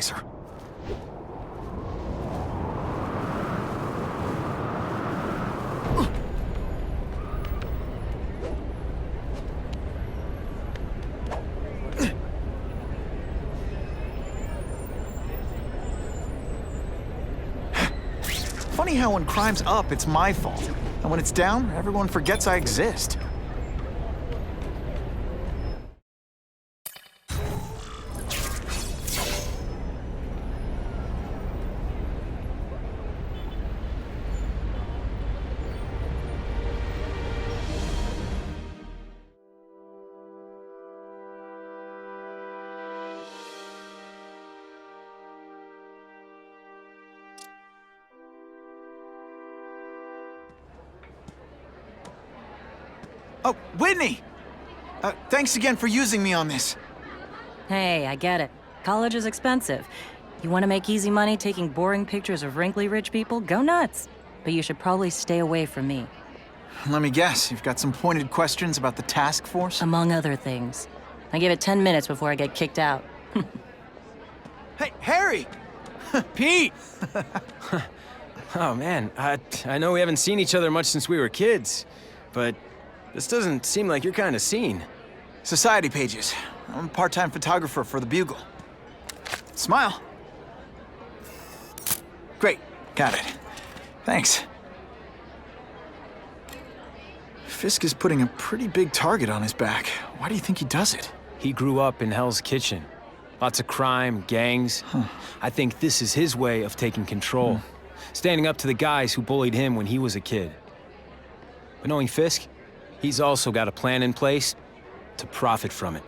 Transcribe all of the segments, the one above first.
Sir. Funny how when crime's up, it's my fault. And when it's down, everyone forgets I exist. Oh, Whitney! Thanks again for using me on this. Hey, I get it. College is expensive. You want to make easy money taking boring pictures of wrinkly rich people? Go nuts. But you should probably stay away from me. Let me guess, you've got some pointed questions about the task force? Among other things. I give it 10 minutes before I get kicked out. Hey, Harry! Pete! Oh, man, I know we haven't seen each other much since we were kids, but this doesn't seem like your kind of scene. Society pages. I'm a part-time photographer for the Bugle. Smile. Great, got it. Thanks. Fisk is putting a pretty big target on his back. Why do you think he does it? He grew up in Hell's Kitchen. Lots of crime, gangs. I think this is his way of taking control. Standing up to the guys who bullied him when he was a kid. But knowing Fisk, he's also got a plan in place to profit from it.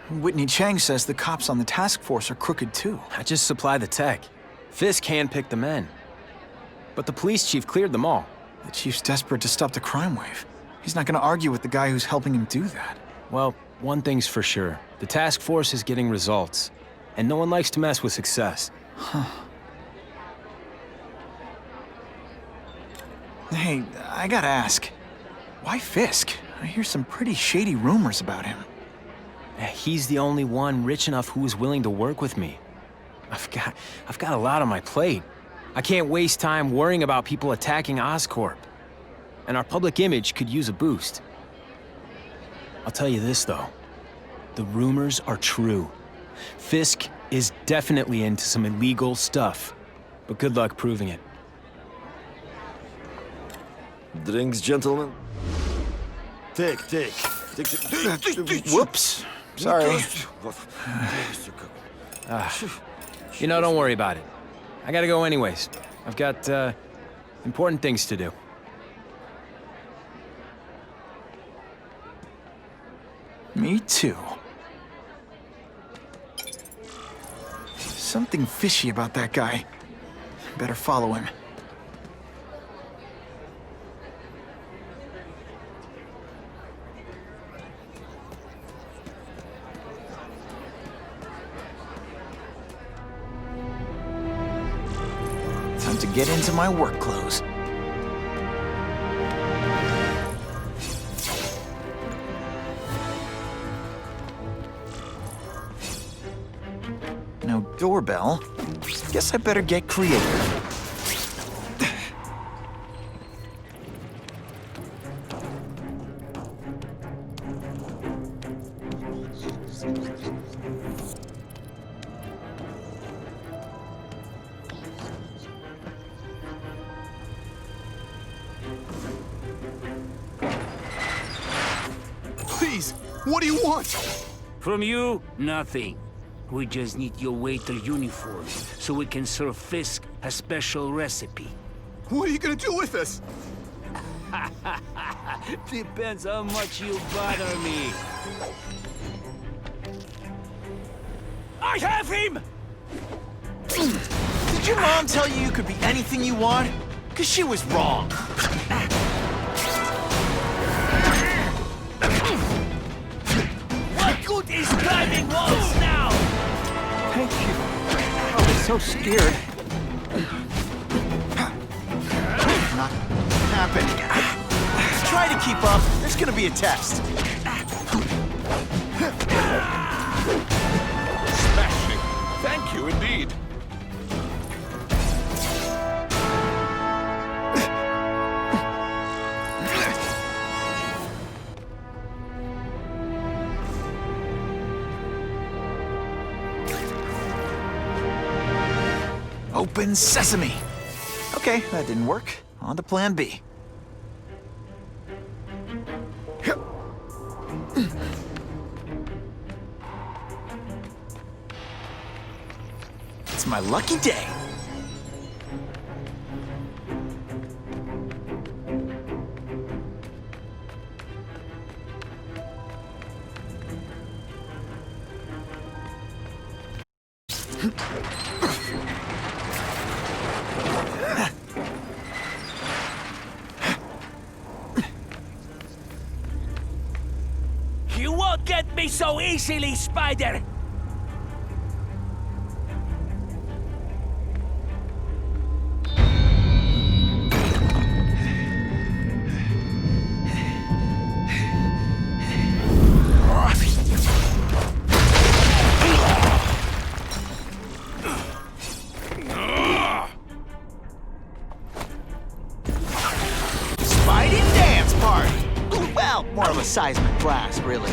Whitney Chang says the cops on the task force are crooked too. I just supply the tech. Fisk handpicked the men. But the police chief cleared them all. The chief's desperate to stop the crime wave. He's not gonna argue with the guy who's helping him do that. Well, one thing's for sure. The task force is getting results. And no one likes to mess with success. Hey, I gotta ask. Why Fisk? I hear some pretty shady rumors about him. He's the only one rich enough who is willing to work with me. I've got a lot on my plate. I can't waste time worrying about people attacking Oscorp. And our public image could use a boost. I'll tell you this, though. The rumors are true. Fisk is definitely into some illegal stuff. But good luck proving it. Drinks, gentlemen? Take. Whoops. Sorry. You know, don't worry about it. I gotta go anyways. I've got, important things to do. Me too. Something fishy about that guy. Better follow him. Time to get into my work clothes. No doorbell. Guess I better get creative. Please, what do you want? From you, nothing. We just need your waiter uniform so we can serve Fisk a special recipe. What are you gonna do with us? Depends how much you bother me. I have him! Did your mom tell you could be anything you want? 'Cause she was wrong. What good is climbing walls now? Thank you. I was so scared. Not happening. Try to keep up. There's gonna be a test. Open sesame. Okay, that didn't work. On to plan B. It's my lucky day. You won't get me so easily, Spider! Spidey dance party! Well, more of a seismic blast, really.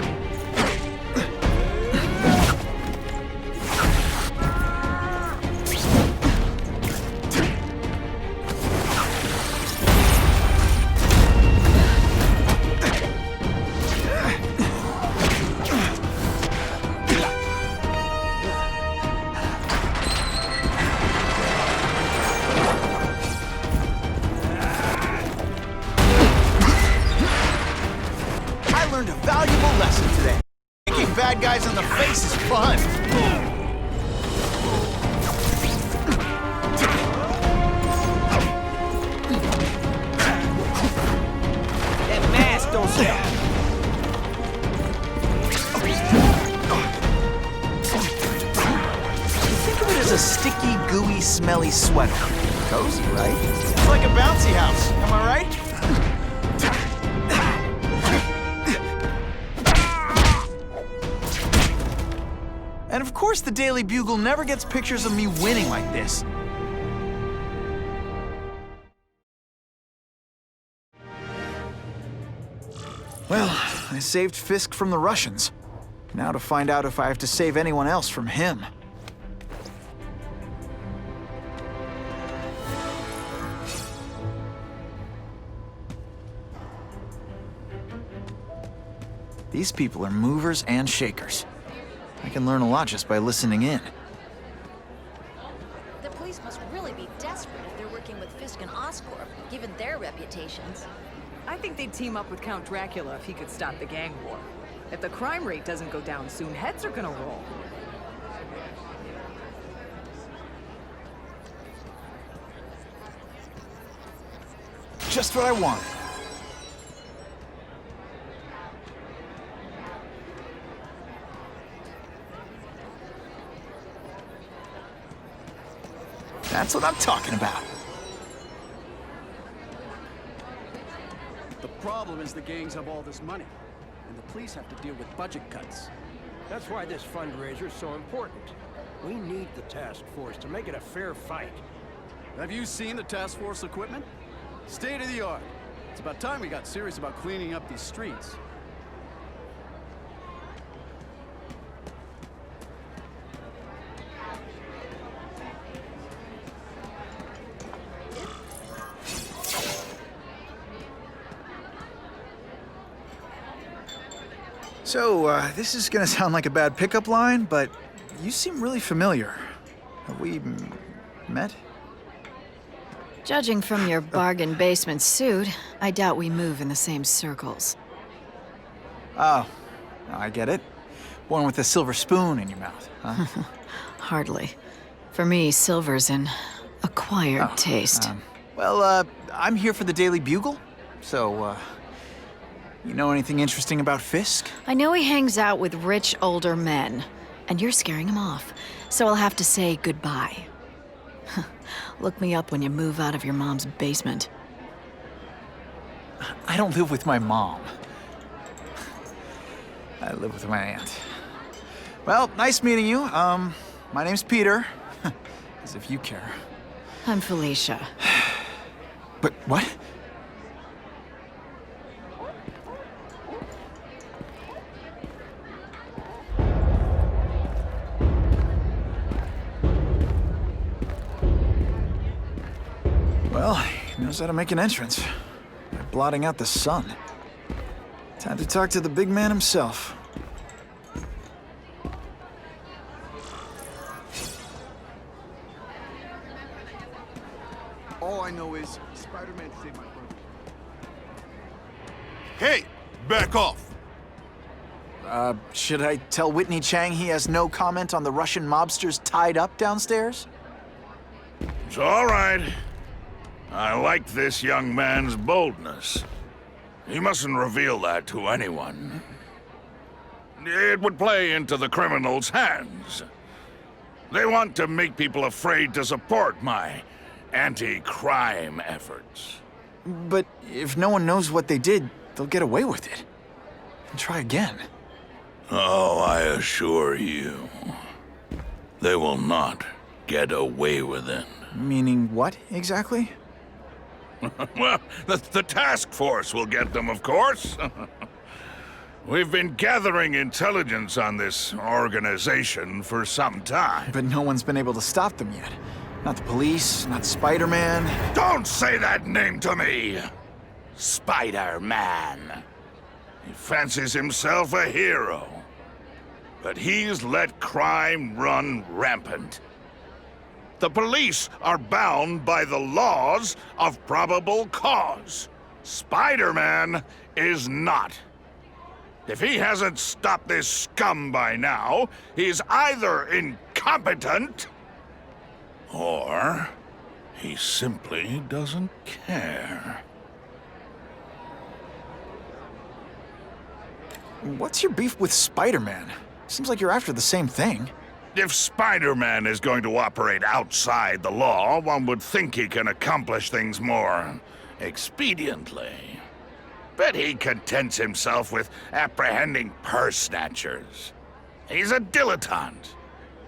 I learned a valuable lesson today. Kicking bad guys in the face is fun. That mask don't sell. Think of it as a sticky, gooey, smelly sweater. Cozy, right? It's like a bouncy house. Am I right? And of course, the Daily Bugle never gets pictures of me winning like this. Well, I saved Fisk from the Russians. Now to find out if I have to save anyone else from him. These people are movers and shakers. I can learn a lot just by listening in. The police must really be desperate if they're working with Fisk and Oscorp, given their reputations. I think they'd team up with Count Dracula if he could stop the gang war. If the crime rate doesn't go down soon, heads are gonna roll. Just what I want. That's what I'm talking about. The problem is the gangs have all this money, and the police have to deal with budget cuts. That's why this fundraiser is so important. We need the task force to make it a fair fight. Have you seen the task force equipment? State of the art. It's about time we got serious about cleaning up these streets. So, this is gonna sound like a bad pickup line, but you seem really familiar. Have we met? Judging from your bargain basement suit, I doubt we move in the same circles. Oh, I get it. Born with a silver spoon in your mouth, huh? Hardly. For me, silver's an acquired taste. Well, I'm here for the Daily Bugle, so, you know anything interesting about Fisk? I know he hangs out with rich older men, and you're scaring him off, so I'll have to say goodbye. Look me up when you move out of your mom's basement. I don't live with my mom. I live with my aunt. Well, nice meeting you. My name's Peter. As if you care. I'm Felicia. But what? Well, he knows how to make an entrance by blotting out the sun. Time to talk to the big man himself. All I know is Spider-Man saved my brother. Hey, back off. Should I tell Whitney Chang he has no comment on the Russian mobsters tied up downstairs? It's all right. I like this young man's boldness. He mustn't reveal that to anyone. It would play into the criminals' hands. They want to make people afraid to support my anti-crime efforts. But if no one knows what they did, they'll get away with it. And try again. Oh, I assure you, they will not get away with it. Meaning what, exactly? Well, the task force will get them, of course. We've been gathering intelligence on this organization for some time. But no one's been able to stop them yet. Not the police, not Spider-Man. Don't say that name to me! Spider-Man. He fancies himself a hero. But he's let crime run rampant. The police are bound by the laws of probable cause. Spider-Man is not. If he hasn't stopped this scum by now, he's either incompetent or he simply doesn't care. What's your beef with Spider-Man? Seems like you're after the same thing. If Spider-Man is going to operate outside the law, one would think he can accomplish things more expediently. But he contents himself with apprehending purse snatchers. He's a dilettante,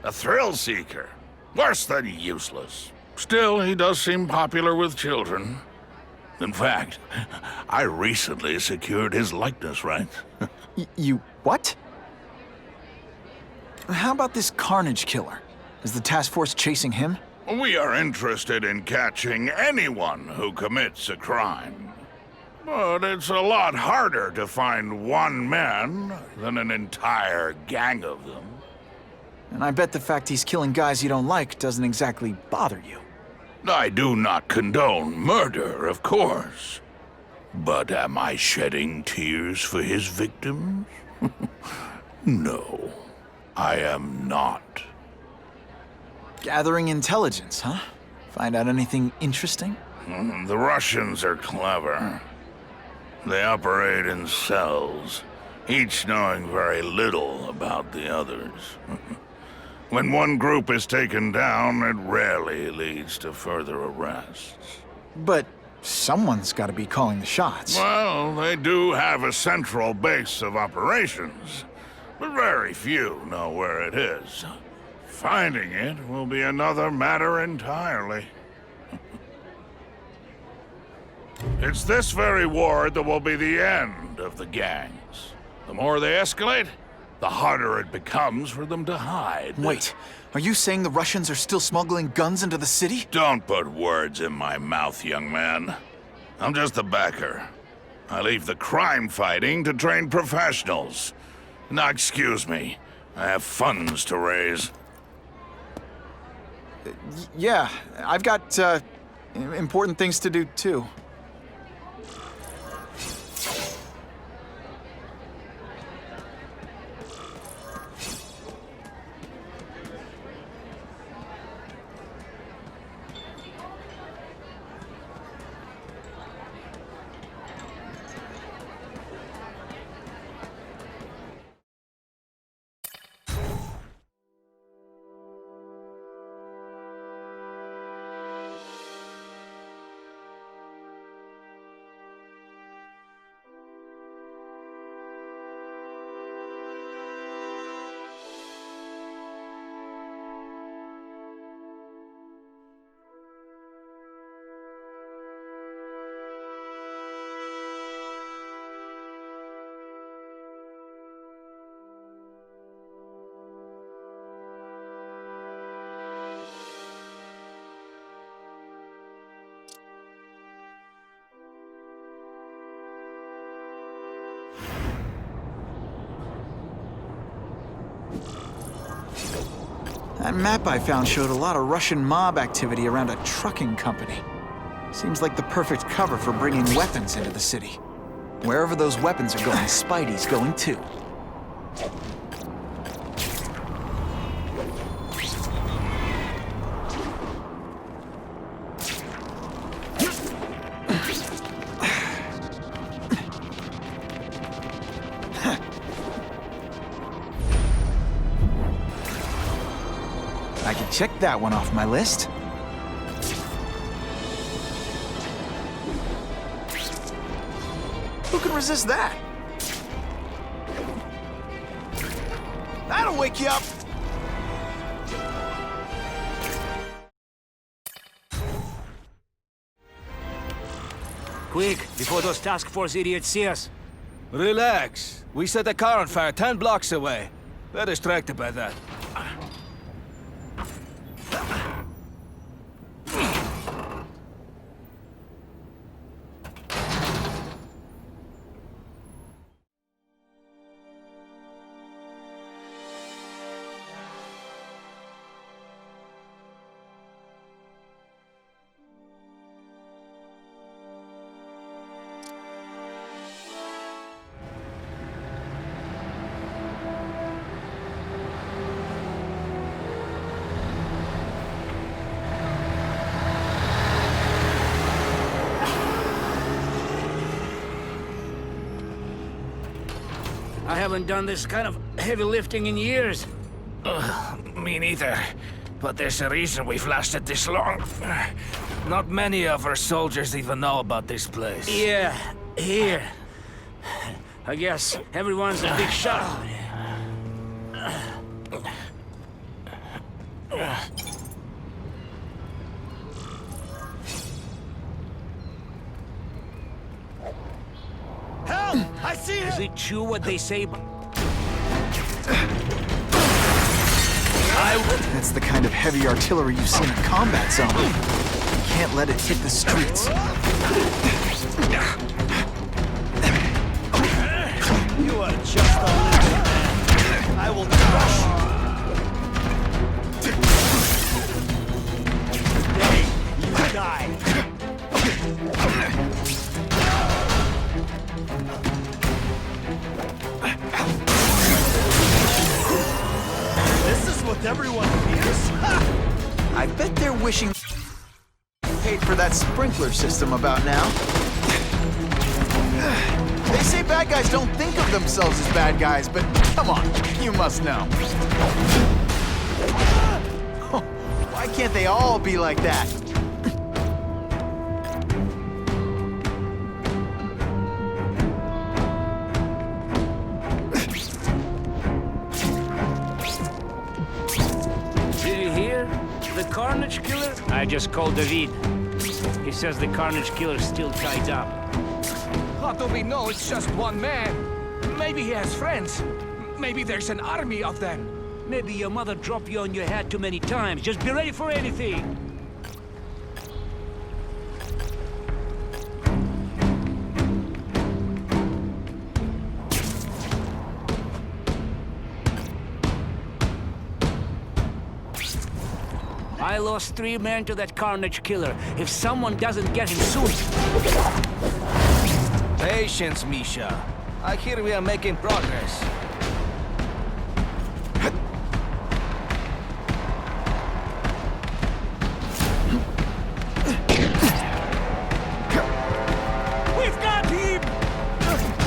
a thrill seeker, worse than useless. Still, he does seem popular with children. In fact, I recently secured his likeness rights. You what? How about this Carnage killer? Is the task force chasing him? We are interested in catching anyone who commits a crime. But it's a lot harder to find one man than an entire gang of them. And I bet the fact he's killing guys you don't like doesn't exactly bother you. I do not condone murder, of course. But am I shedding tears for his victims? No, I am not. Gathering intelligence, huh? Find out anything interesting? The Russians are clever. They operate in cells, each knowing very little about the others. When one group is taken down, it rarely leads to further arrests. But someone's got to be calling the shots. Well, they do have a central base of operations, but very few know where it is. Finding it will be another matter entirely. It's this very war that will be the end of the gangs. The more they escalate, the harder it becomes for them to hide. Wait, are you saying the Russians are still smuggling guns into the city? Don't put words in my mouth, young man. I'm just a backer. I leave the crime fighting to trained professionals. Now, excuse me. I have funds to raise. Yeah, I've got, important things to do, too. That map I found showed a lot of Russian mob activity around a trucking company. Seems like the perfect cover for bringing weapons into the city. Wherever those weapons are going, Spidey's going too. I can check that one off my list. Who can resist that? That'll wake you up! Quick, before those task force idiots see us. Relax. We set a car on fire 10 blocks away. They're distracted by that. I haven't done this kind of heavy lifting in years. Me neither. But there's a reason we've lasted this long. Not many of our soldiers even know about this place. Yeah, here. I guess everyone's a big shot. Help! I see him! Is it true what they say? That's the kind of heavy artillery you see in a combat zone. You can't let it hit the streets. You are just a living man. I will crush you. Today, you die. This is what everyone fears? I bet they're wishing paid for that sprinkler system about now. They say bad guys don't think of themselves as bad guys, but come on, you must know. Why can't they all be like that? Did you hear? The Carnage Killer? I just called David. He says the Carnage Killer's still tied up. How do we know it's just one man? Maybe he has friends. Maybe there's an army of them. Maybe your mother dropped you on your head too many times. Just be ready for anything. I lost 3 men to that Carnage Killer. If someone doesn't get him soon... Patience, Misha. I hear we are making progress. We've got him!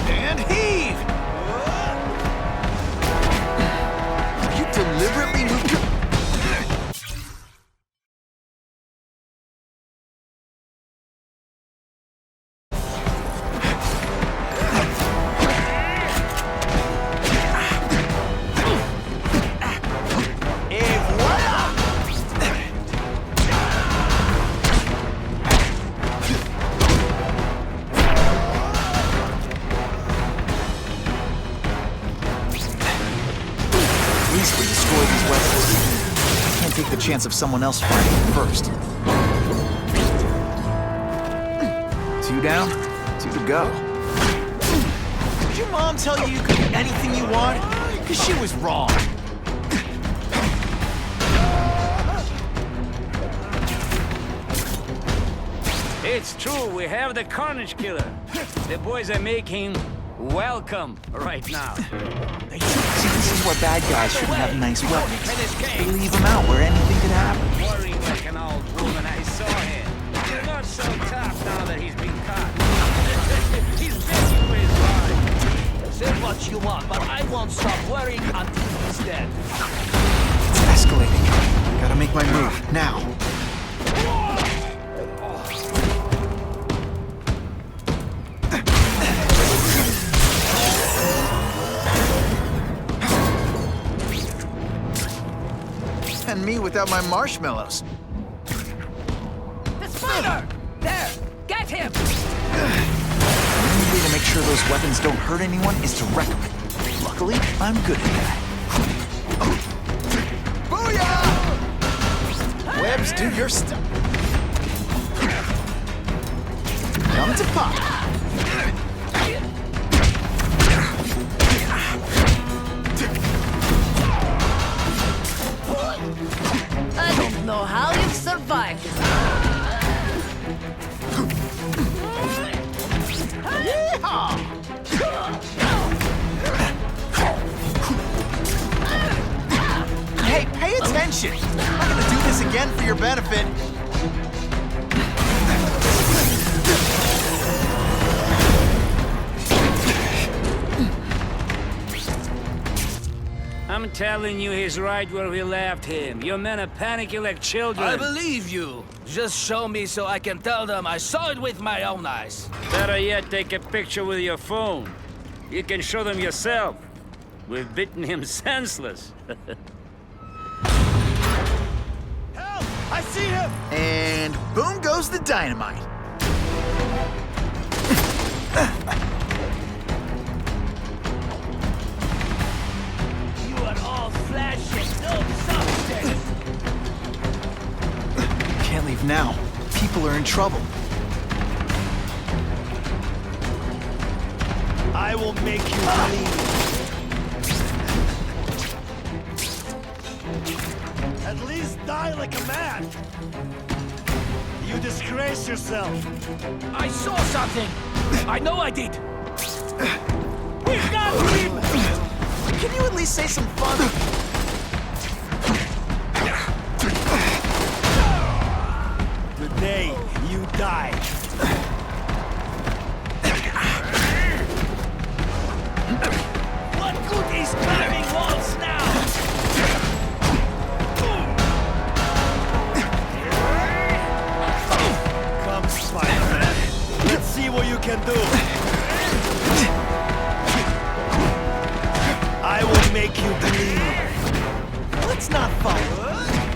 And heave! You deliberately moved your... Take the chance of someone else fighting first. 2 down, 2 to go. Did your mom tell you you could do anything you want? Because she was wrong. It's true, we have the Carnage Killer. The boys are making welcome right now. See, this is where bad guys shouldn't have nice weapons. They leave them out where anything could happen. Worrying like an old woman, I saw him. You're not so tough now that he's been caught. He's begging for his life. Say what you want, but I won't stop worrying until he's dead. It's escalating. Gotta make my move, now. And me without my marshmallows. The spider! There! Get him! The only way to make sure those weapons don't hurt anyone is to wreck them. Luckily, I'm good at that. Booyah! Webs, do your stuff. Come to pop. I don't know how you've survived this. Hey, pay attention! I'm not gonna do this again for your benefit. I'm telling you, he's right where we left him. Your men are panicking like children. I believe you. Just show me so I can tell them I saw it with my own eyes. Better yet, take a picture with your phone. You can show them yourself. We've beaten him senseless. Help! I see him! And boom goes the dynamite. You are all flesh and no substance. Can't leave now. People are in trouble. I will make you bleed. At least die like a man. You disgrace yourself. I saw something. I know I did. We got him! Can you at least say some fun? Today, you die. What good is climbing walls now? Come, Spider-Man. Let's see what you can do. I will make you bleed. Let's not fight.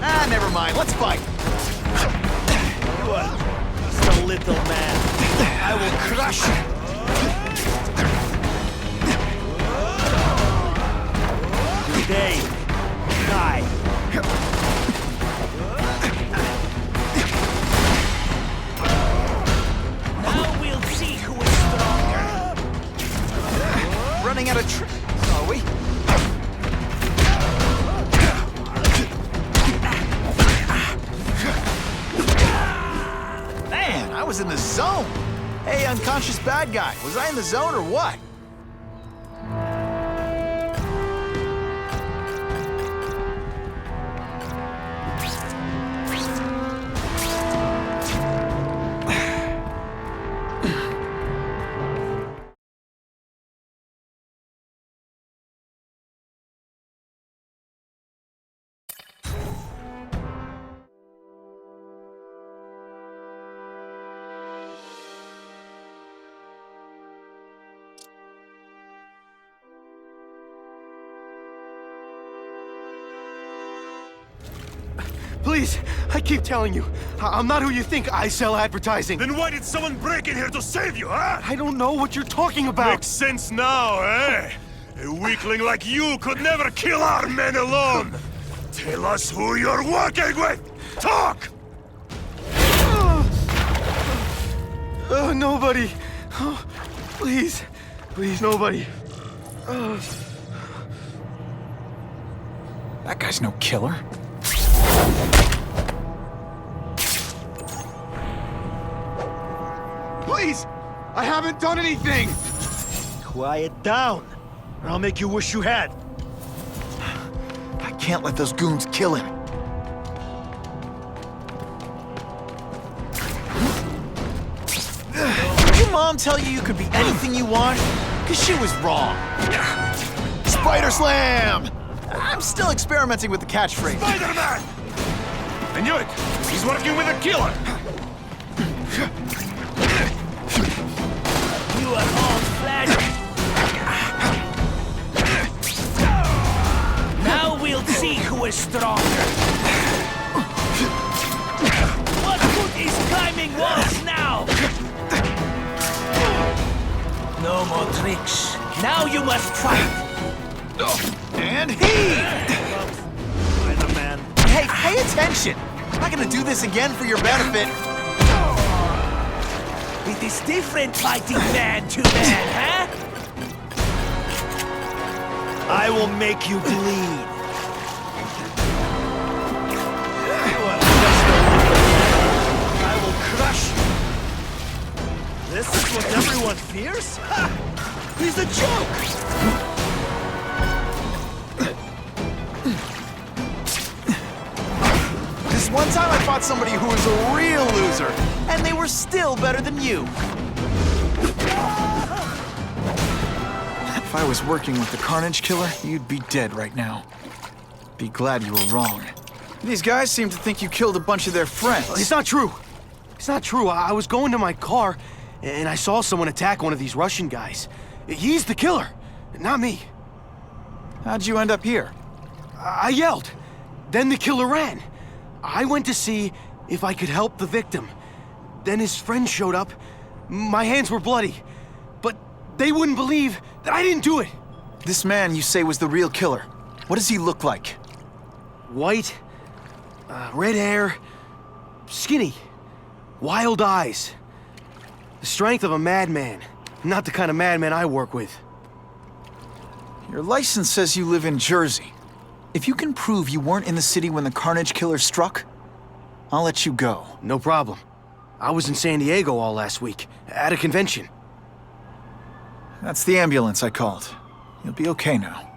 Ah, never mind. Let's fight. You are just a little man. I will crush you. Today, die. Now we'll see who is stronger. Running out of are we? Man, I was in the zone. Hey, unconscious bad guy. Was I in the zone or what? Please, I keep telling you, I'm not who you think. I sell advertising. Then why did someone break in here to save you, huh? I don't know what you're talking about. Makes sense now, eh? A weakling like you could never kill our men alone. Tell us who you're working with. Talk! Nobody. Oh, please. Please, nobody. That guy's no killer. Please! I haven't done anything! Quiet down, or I'll make you wish you had. I can't let those goons kill him. Did your mom tell you could be anything you want? Because she was wrong. Spider Slam! I'm still experimenting with the catchphrase. Spider-Man! I knew it! He's working with a killer! You are all flesh. Now we'll see who is stronger. What good is climbing walls now? No more tricks. Now you must fight. And he! Spider-Man. Hey, pay attention! I'm not gonna do this again for your benefit. It is different fighting man to man, huh? I will make you bleed. I will crush you. This is what everyone fears? Ha! He's a joke! This one time I fought somebody who was a real loser, and they were still better than you. If I was working with the Carnage Killer, you'd be dead right now. Be glad you were wrong. These guys seem to think you killed a bunch of their friends. It's not true. It's not true. I was going to my car, and I saw someone attack one of these Russian guys. He's the killer, not me. How'd you end up here? I yelled. Then the killer ran. I went to see if I could help the victim. Then his friend showed up. My hands were bloody. But they wouldn't believe that I didn't do it. This man you say was the real killer. What does he look like? White, red hair, skinny, wild eyes. The strength of a madman. Not the kind of madman I work with. Your license says you live in Jersey. If you can prove you weren't in the city when the Carnage Killer struck, I'll let you go. No problem. I was in San Diego all last week, at a convention. That's the ambulance I called. You'll be okay now.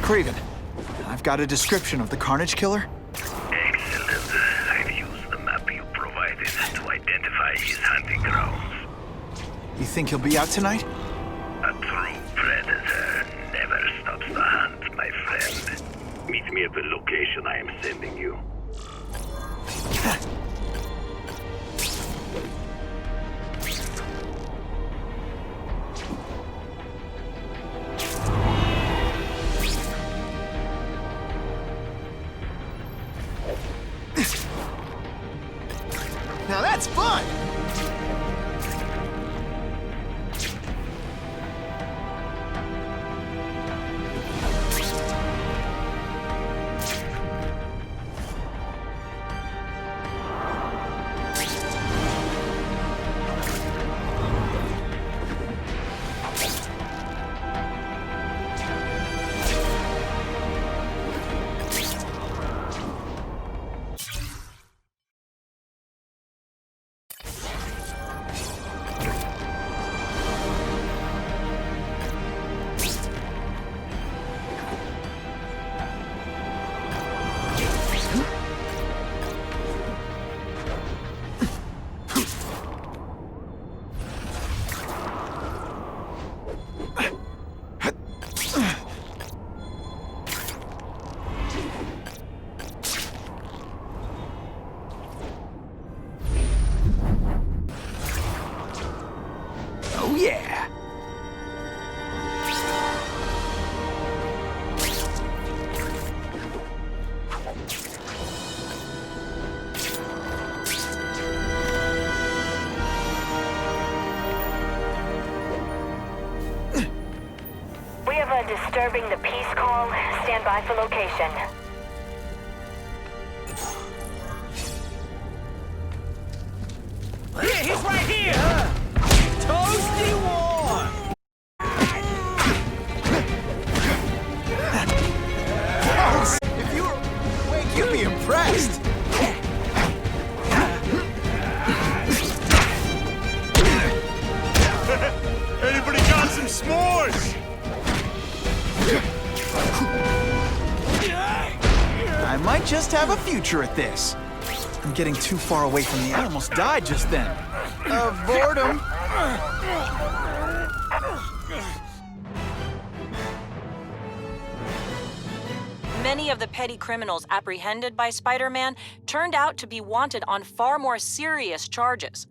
Craven, I've got a description of the Carnage Killer. Excellent. I've used the map you provided to identify his hunting grounds. You think he'll be out tonight? A true predator never stops the hunt, my friend. Meet me at the location I am sending you. Now that's fun! Oh yeah! disturbing the peace call. Stand by for location. Yeah, he's right here! Toasty warm! If you were awake, you'd be impressed. Anybody got some s'mores? I might just have a future at this. I'm getting too far away from the... I almost died just then. Of boredom. Many of the petty criminals apprehended by Spider-Man turned out to be wanted on far more serious charges.